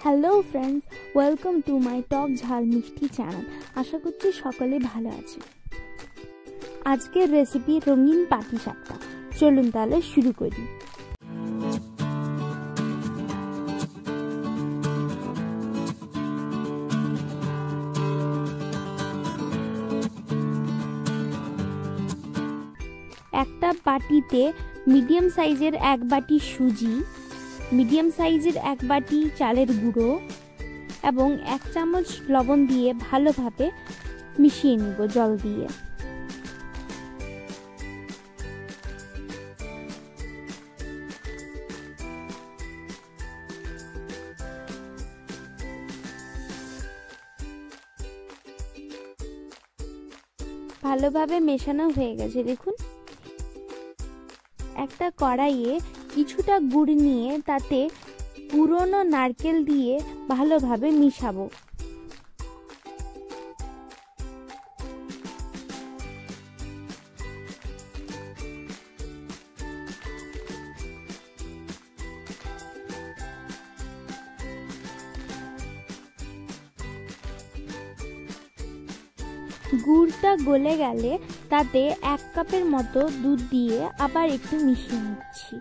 Hello friends, welcome to my টক ঝাল মিষ্টি চ্যানেল। আশা করছি সকলে ভালো আছে। আজকের রেসিপি রঙিন পাটিসাপটা। চলুন তাহলে শুরু করি। একটা বাটিতে মিডিয়াম সাইজের এক বাটি সুজি, মিডিয়াম সাইজের এক বাটি চালের গুঁড়ো এবং 1 চামচ লবণ দিয়ে ভালোভাবে মিশিয়ে নিব জল দিয়ে। ভালোভাবে মেশানো হয়ে গেছে। দেখুন, একটা কড়াইয়ে কিছুটা গুড় নিয়ে তাতে পুরনো নারকেল দিয়ে ভালোভাবে মিশাবো। গুড়টা গলে গেলে তাতে 1 কাপের মতো দুধ দিয়ে আবার একটু মিশিয়ে নিচ্ছি।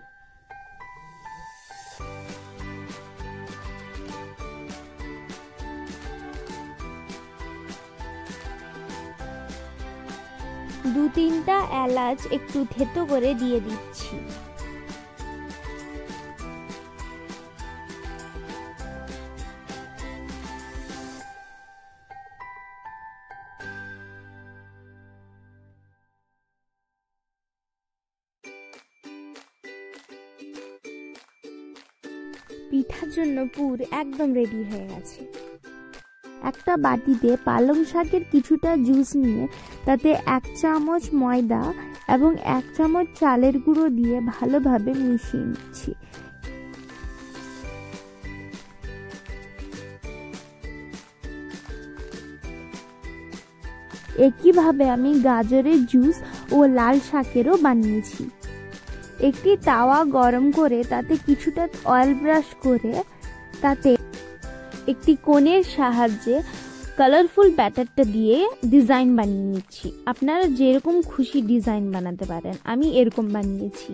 দু তিনটা এলাচ একটু থেতো করে দিয়ে দিচ্ছি। পিঠার জন্য পুর একদম রেডি হয়ে গেছে। একটা বাটিতে পালং শাকের কিছুটা জুস নিয়ে তাতে 1 চামচ ময়দা এবং 1 চামচ চালের গুঁড়ো দিয়ে ভালোভাবে মিশিয়ে নিচ্ছি। একইভাবে আমি গাজরের জুস ও লাল শাকেরও বানিয়েছি। একটি তাওয়া গরম করে তাতে কিছুটা অয়েল ব্রাশ করে তাতে একটি কোণের সাহায্যে কালারফুল ব্যাটারটা দিয়ে ডিজাইন বানিয়ে নিচ্ছি। আপনারা যেরকম খুশি ডিজাইন বানাতে পারেন, আমি এরকম বানিয়েছি।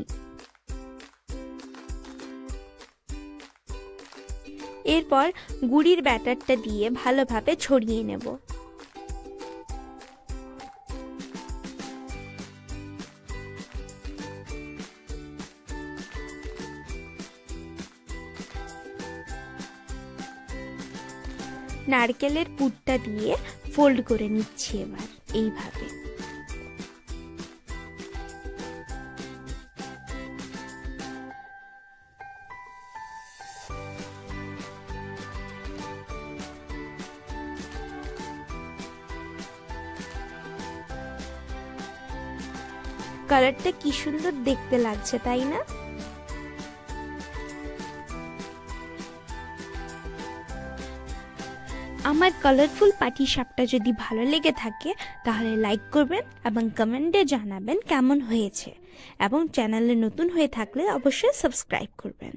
এরপর গুড়ির ব্যাটারটা দিয়ে ভালোভাবে ছড়িয়ে নেব। নারকেলের পুরটা দিয়ে ফোল্ড করে নিচ্ছি এবার এইভাবে। কালারটা কি সুন্দর দেখতে লাগছে, তাই না? আমার কালারফুল পাটিসাপটা যদি ভালো লেগে থাকে তাহলে লাইক করবেন এবং কমেন্টে জানাবেন কেমন হয়েছে, এবং চ্যানেলে নতুন হয়ে থাকলে অবশ্যই সাবস্ক্রাইব করবেন।